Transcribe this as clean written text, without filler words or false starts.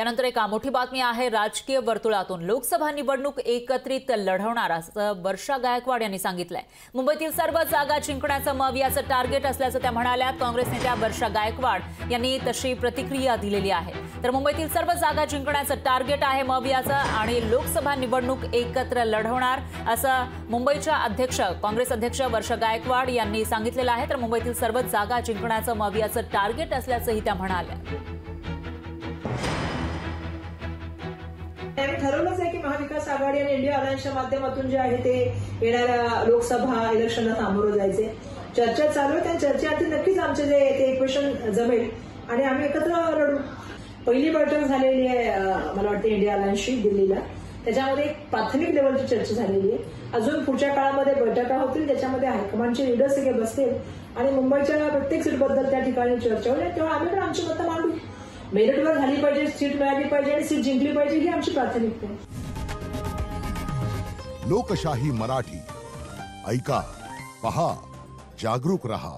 यानंतर एक मोठी बातमी आहे राजकीय वर्तुळातून लोकसभा निवडणूक एकत्रित लढवणार असं वर्षा गायकवाड यांनी सांगितलंय। मुंबईतील सर्व जागा जिंकण्याचं मवियाचं टार्गेट असल्याचं त्या म्हणाल्या। काँग्रेस नेत्या वर्षा गायकवाड यांनी तशी प्रतिक्रिया दिलेली आहे। तर मुंबईतील सर्व जागा जिंकण्याचं टार्गेट आहे मवियाचं आणि लोकसभा निवडणूक एकत्र लढवणार असं मुंबईच्या अध्यक्ष काँग्रेस अध्यक्ष वर्षा गायकवाड यांनी सांगितलेलं आहे। तर मुंबईतील सर्व जागा जिंकण्याचं मवियाचं टार्गेट असल्याचंही त्या म्हणाल्या। ठरवलंच आहे की महाविकास आघाडी आणि इंडिया अलायन्सच्या माध्यमातून जे आहे ते येणाऱ्या लोकसभा इलेक्शनला सामोरं जायचे। चर्चा चालू आहे, त्या चर्चेआधी नक्कीच आमचे जे ते इक्वेशन जमेल आणि आम्ही एकत्र लढू। पहिली बैठक झालेली आहे मला वाटतं इंडिया अलायन्सची दिल्लीला, त्याच्यामध्ये एक प्राथमिक लेवलची चर्चा झालेली आहे। अजून पुढच्या काळामध्ये बैठका होतील, त्याच्यामध्ये हायकमांडचे लीडर्स सगळे बसतील आणि मुंबईच्या प्रत्येक सीटबद्दल त्या ठिकाणी चर्चा होईल। तेव्हा आम्ही पण आमची मतं मांडू। मेरिटवर झाली पाहिजे, सीट मिळाली पाहिजे आणि सीट जिंकली पाहिजे ही आमची प्राथमिकता आहे। लोकशाही मराठी ऐका, पहा, जागरूक रहा।